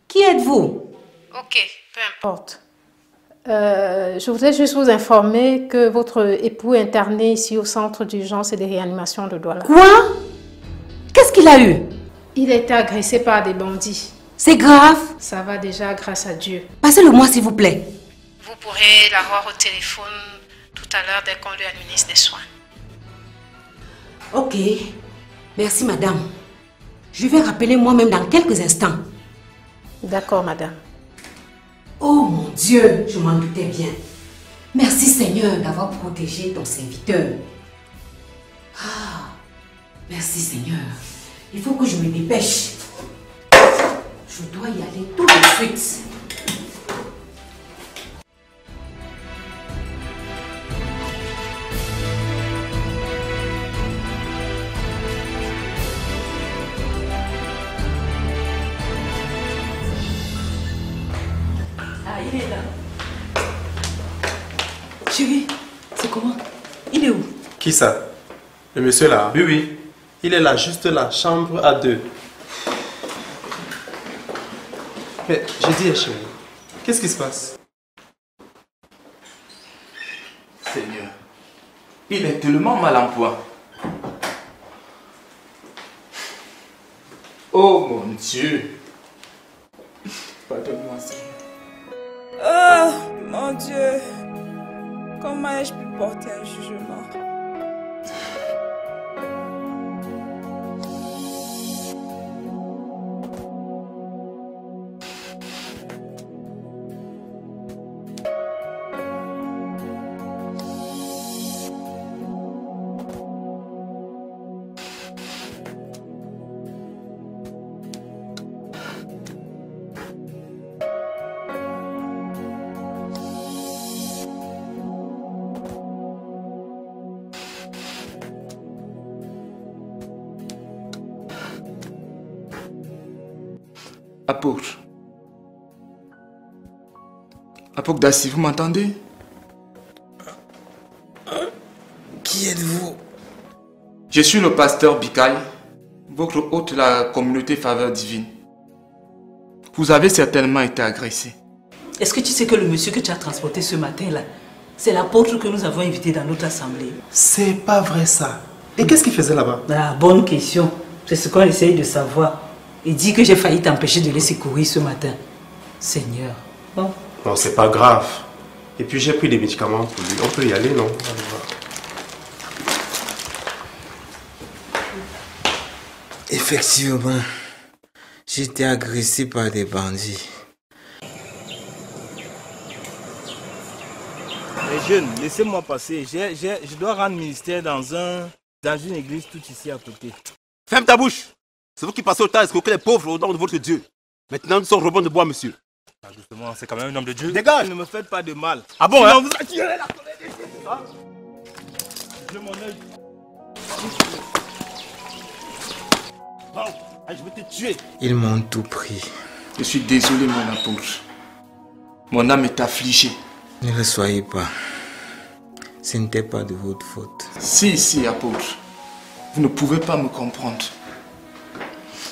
Qui êtes-vous? Ok, peu importe. Je voudrais juste vous informer que votre époux est interné ici au centre d'urgence et de réanimation de Douala. Quoi? Qu'est-ce qu'il a eu? Il a été agressé par des bandits. C'est grave? Ça va déjà, grâce à Dieu. Passez-le-moi, s'il vous plaît. Vous pourrez l'avoir au téléphone tout à l'heure dès qu'on lui administre des soins. Ok. Merci, madame. Je vais rappeler moi-même dans quelques instants. D'accord, madame. Oh mon Dieu, je m'en doutais bien. Merci Seigneur d'avoir protégé ton serviteur. Ah, merci Seigneur. Il faut que je me dépêche. Je dois y aller tout de suite. il est là. Chérie, c'est comment? Il est où? Qui ça? Le monsieur là? Oui, oui. Il est là, juste là, chambre A2. Mais j'ai dit, chérie, qu'est-ce qui se passe? Seigneur, il est tellement mal en point. Oh mon Dieu. Pardonne-moi, Seigneur. Oh mon Dieu. Comment ai-je pu porter un jugement? Apôtre. Apôtre Dassi, vous m'entendez? Qui êtes-vous? Je suis le pasteur Bikaï, votre hôte de la communauté Faveur Divine. Vous avez certainement été agressé. Est-ce que tu sais que le monsieur que tu as transporté ce matin-là, c'est l'apôtre que nous avons invité dans notre assemblée? C'est pas vrai ça. Et qu'est-ce qu'il faisait là-bas? Ah, bonne question. C'est ce qu'on essaye de savoir. Il dit que j'ai failli t'empêcher de laisser courir ce matin. Seigneur. Bon. Non, c'est pas grave. Et puis j'ai pris des médicaments pour lui. On peut y aller, non? Effectivement, j'ai été agressé par des bandits. Les jeunes, laissez-moi passer. Je dois rendre ministère dans une église tout ici à côté. Ferme ta bouche! C'est vous qui passez au temps à escroquer les pauvres au nom de votre Dieu. Maintenant, nous sommes rebonds de bois, monsieur. Ah, justement, c'est quand même un homme de Dieu. Dégage! Ne me faites pas de mal. Ah bon, sinon hein? vous attirez la colère des cieux. Ah. J'ai mon œil. Bon, je vais te tuer. Ils m'ont tout pris. Je suis désolé, mon apôtre. Mon âme est affligée. Ne le soyez pas. Ce n'était pas de votre faute. Si, apôtre. Vous ne pouvez pas me comprendre.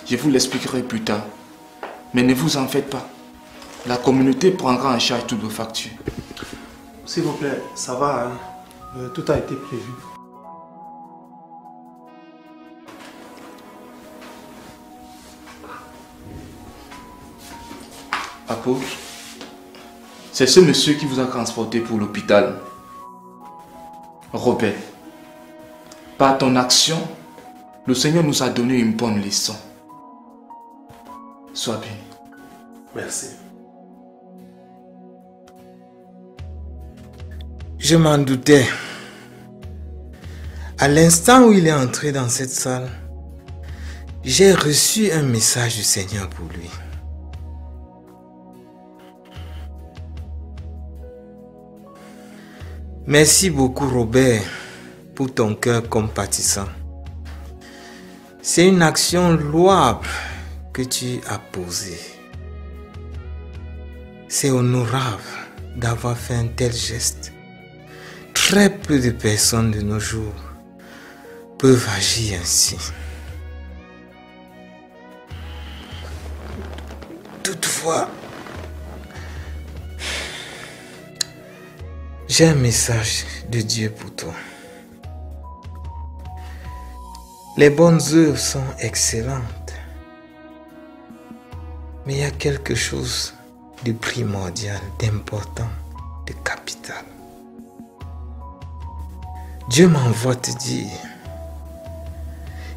Je vous l'expliquerai plus tard. Mais ne vous en faites pas. La communauté prendra en charge toutes vos factures. S'il vous plaît, ça va, hein? Tout a été prévu. Apôtre, c'est ce monsieur qui vous a transporté pour l'hôpital. Robert, par ton action, le Seigneur nous a donné une bonne leçon. Sois béni. Merci. Je m'en doutais. À l'instant où il est entré dans cette salle, j'ai reçu un message du Seigneur pour lui. Merci beaucoup, Robert, pour ton cœur compatissant. C'est une action louable que tu as posée. C'est honorable d'avoir fait un tel geste. Très peu de personnes de nos jours peuvent agir ainsi. Toutefois, j'ai un message de Dieu pour toi. Les bonnes œuvres sont excellentes. Mais il y a quelque chose de primordial, d'important, de capital. Dieu m'envoie te dire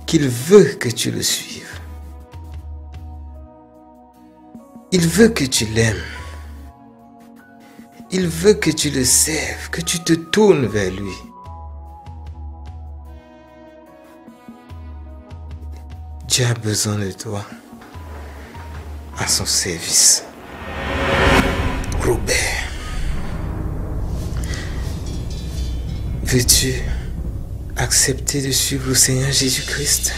qu'il veut que tu le suives. Il veut que tu l'aimes. Il veut que tu le serves, que tu te tournes vers lui. Dieu a besoin de toi à son service. Robert, veux-tu accepter de suivre le Seigneur Jésus-Christ?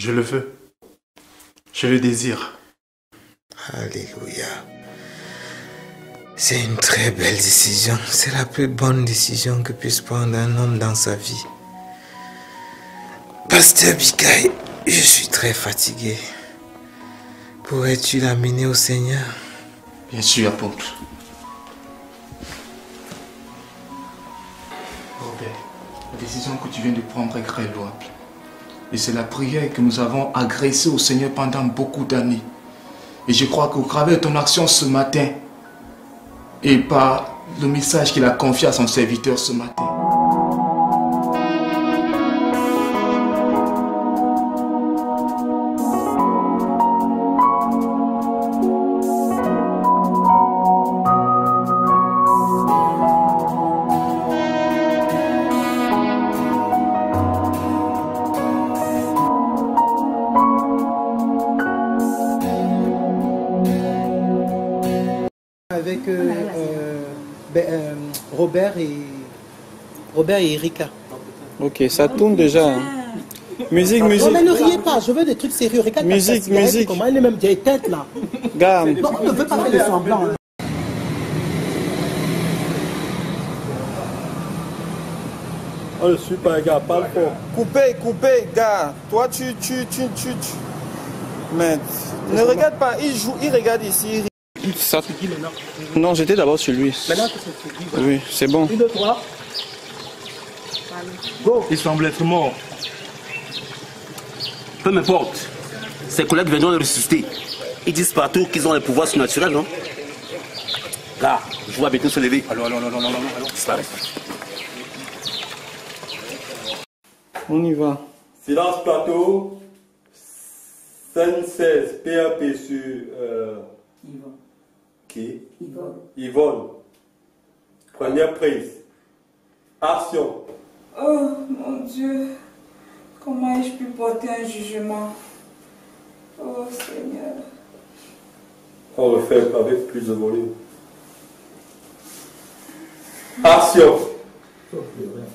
Je le veux. Je le désire. Alléluia. C'est une très belle décision. C'est la plus bonne décision que puisse prendre un homme dans sa vie. Pasteur Bikaï, je suis très fatigué. Pourrais-tu l'amener au Seigneur? Bien sûr, apôtre. Robert, la décision que tu viens de prendre est très louable. Et c'est la prière que nous avons agressée au Seigneur pendant beaucoup d'années. Et je crois qu'au travers de ton action ce matin, et par le message qu'il a confié à son serviteur ce matin, avec Robert et Erika. Ok, ça tourne déjà. Hein. Musique. Non, mais ne riez pas, je veux des trucs sérieux. Regarde musique. Comment elle est même déjà tête là. Gamme. Non, on ne veut pas faire des semblants. Oh, le super gars, parle fort. Coupez, gars. Toi, tu. Mais ne regarde pas, il regarde ici. Ça... Non, j'étais d'abord sur lui. Maintenant que c'est qui? Oui, c'est bon. 1, 2, 3. Go. Il semble être mort. Peu m'importe. Ses collègues viendront le ressusciter. Ils disent partout qu'ils ont les pouvoirs surnaturels, non? Là, je vois bientôt se lever. Allons. Disparaître. On y va. Silence plateau. Scène 16. PAP sur... Yvonne. Qui? Yvonne. Première prise. Action. Oh mon Dieu, comment ai-je pu porter un jugement? Oh Seigneur. On refait avec plus de volume. Action.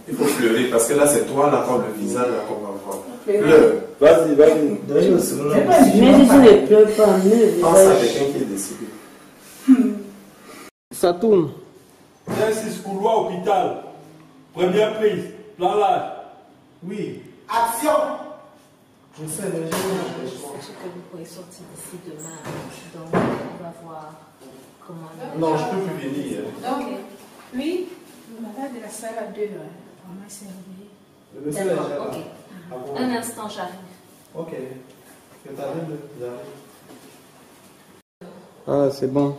Il faut pleurer parce que là c'est toi, là, comme le visage, là, qu'on va voir. Pleure. Vas-y. Mais je ne pleure pas, mais... Pense à quelqu'un qui est décidé. Ça tourne. 26 couloir hôpital. Première prise. Plan large. Oui. Action. Je sais que vous pourrez sortir d'ici demain. Donc, on va voir comment... Non, je ne peux plus venir. Donc, oui, on va de la salle à 2 heures. On m'a servi. D'accord, ok. Un instant, j'arrive. Ok. Ah, c'est bon.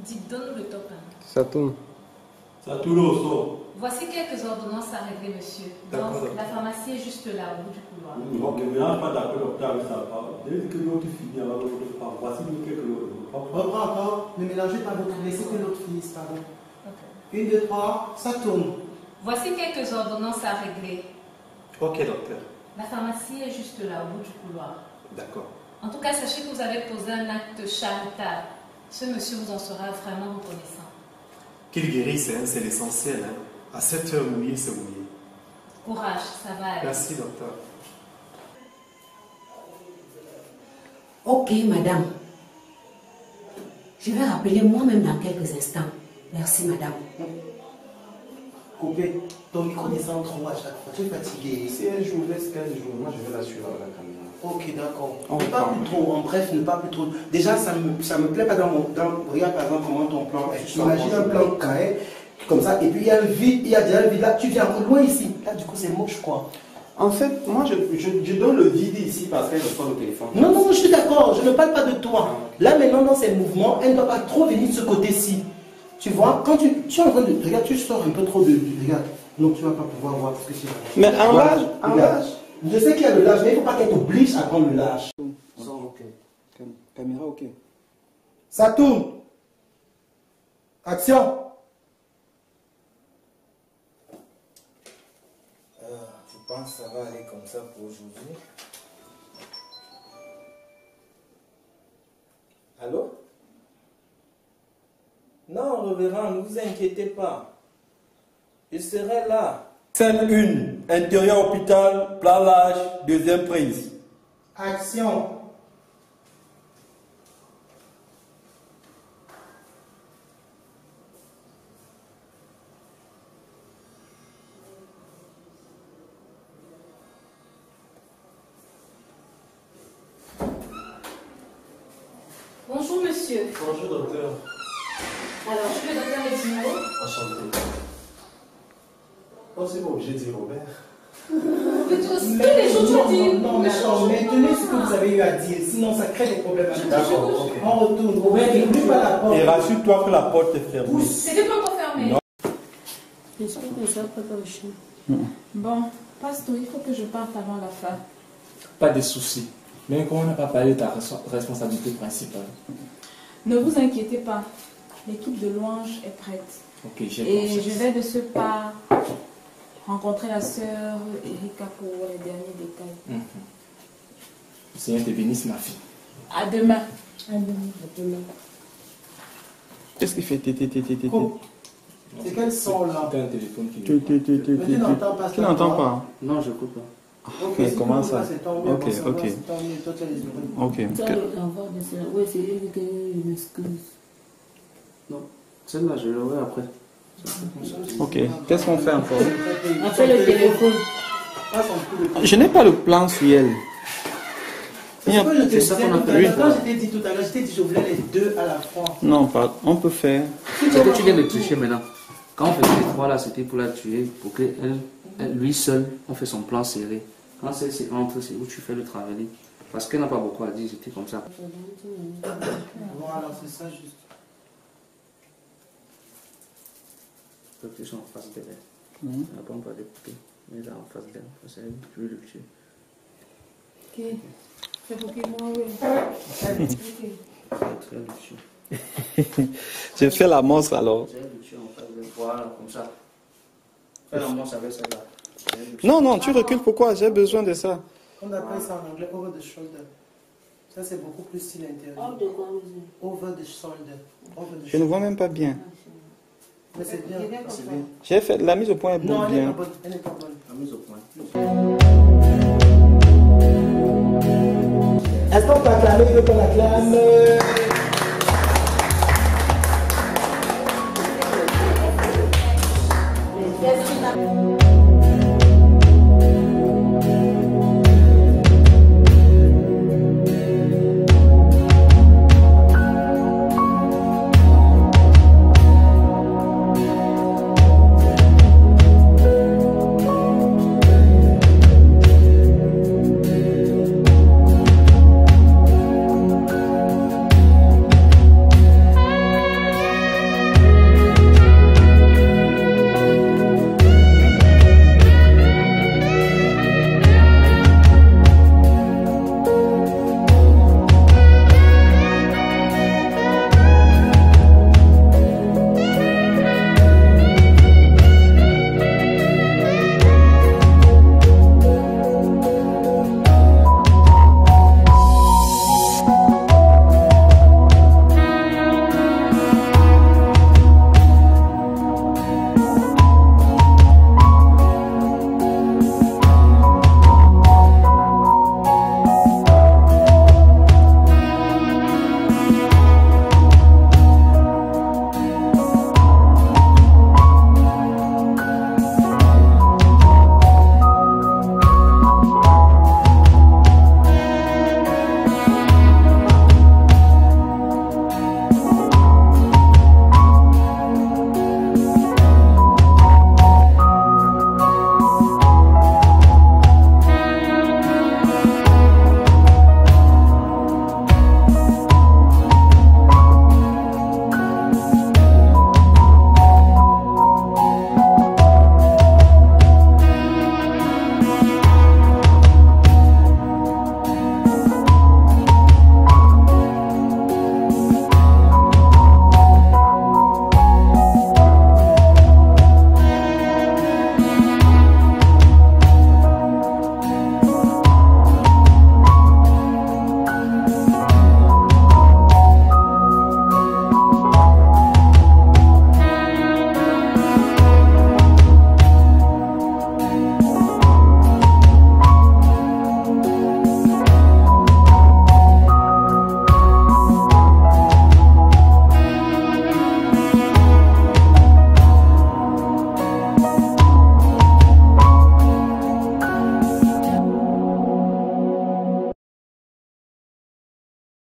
Dites, donne le top. Ça tourne. Ça tourne au son. Voici quelques ordonnances à régler, monsieur. Donc, la pharmacie est juste là, au bout du couloir. Ok, mais là, pas d'accord, docteur, avec ça. Dès que l'autre finit avec l'autre part, voici quelques autres. Reprends. Ne mélangez pas votre... Laissez que l'autre finisse, pardon. 1, 2, 3, ça tourne. Voici quelques ordonnances à régler. Ok, docteur. La pharmacie est juste là, au bout du couloir. D'accord. En tout cas, sachez que vous avez posé un acte charitable. Ce monsieur vous en sera vraiment reconnaissant. Qu'il guérisse, hein, c'est l'essentiel. Hein. À 7 heures mouillé, c'est mouillé. Courage, ça va aller. Merci, docteur. Ok, madame. Je vais rappeler moi-même dans quelques instants. Merci, madame. Coupé. Ton micro descend trop à chaque fois. Tu es fatigué. Si un jour, laisse 15 jours, moi je vais la suivre à la caméra. Ok, d'accord. Ne pas plus trop, en bref, ne pas plus trop. Déjà, ça me plaît pas dans mon... regarde par exemple comment ton plan est. Imagine un plan carré, comme ça, et puis il y a un vide, il y a déjà un vide là, tu viens un peu loin ici. Là, du coup, c'est moche, quoi. En fait, moi, je donne le vide ici parce qu'elle reçoit le téléphone. Non, je suis d'accord, je ne parle pas de toi. Là, maintenant, dans ces mouvements, elle ne doit pas trop venir de ce côté-ci. Tu vois, quand tu es en train de... Regarde, tu sors un peu trop de... Regarde, donc tu ne vas pas pouvoir voir ce que c'est. Mais en large, je sais qu'il y a le large, mais il ne faut pas qu'elle t'oblige à prendre le large. Ok. Caméra, ok. Ça tourne. Action. Je pense que ça va aller comme ça pour aujourd'hui. Allô? Non, révérend, ne vous inquiétez pas. Je serai là. Scène 1, intérieur hôpital, plan large, deuxième prise. Action. Bonjour monsieur. Bonjour docteur. Alors, je suis le docteur Edino. Enchanté. Oh, c'est bon, j'ai dit Robert. Mais tous les jours tu dis. Non, mais attends, maintenez ce que vous avez eu à dire, sinon ça crée des problèmes. D'accord, ok. On retourne. Robert, n'oublie pas la porte. Et rassure-toi que la porte est fermée. C'était pas encore fermé. Non. J'espère que ça pas comme chien. Bon, pasteur, il faut que je parte avant la fin. Pas de soucis. Mais comme on n'a pas parlé de ta responsabilité principale. Ne vous inquiétez pas, l'équipe de louange est prête. Ok, j'ai Et confiance. je vais de ce pas rencontrer la sœur Erika pour les derniers détails. Le Seigneur te bénisse, ma fille. À demain. Qu'est-ce qu'il fait? C'est quel son là? C'est un téléphone qui... Mais tu n'entends pas ça. Tu n'entends pas? Non, je coupe pas. Ok, Mais si comment tu ça? c'est tant mieux, Ok, bon, ça ok. va, c'est tant mieux, toi, tu as les oreilles. Ok. Ça, avoir de ça. Ouais, c'est lui qui m'excuse. Non, celle-là, je l'aurai après. Ok. Qu'est-ce qu'on fait encore? Après le téléphone. Je n'ai pas le plan sur elle. C'est ça qu'on appelle. Quand Oui. je t'ai dit tout à l'heure, je t'ai dit je voulais les deux à la fois. Non, pas. On peut faire. C'est que tu viens de tricher maintenant. Quand on faisait les trois là, c'était pour la tuer, pour que lui seul, on fait son plan serré. Quand celle-ci entre, c'est où tu fais le travail. Parce qu'elle n'a pas beaucoup à dire, c'était comme ça. Voilà, c'est ça juste. Faut que tu sois en face d'elle. Après, on va l'écouter. Mais là, en face d'elle, c'est elle, tu veux le tuer. Ok. C'est pour que moi, oui. Ok. Tu veux le tuer. Je fais la monstre alors. Tu veux le tuer en face d'elle. Voilà, comme ça. Fais la monstre avec celle-là. Non, non, tu recules. Pourquoi? J'ai besoin de ça. On appelle ça en anglais over the shoulder. Ça, c'est beaucoup plus style intérieur. Over the quoi, Over the shoulder. Over the Je ne vois même pas bien. Mais c'est bien. C'est bien. J'ai fait la mise au point est Non, elle n'est bien. pas bonne. Elle n'est pas bonne. La mise au point. Est-ce qu'on peut acclamer? Il veut qu'on acclame. Merci.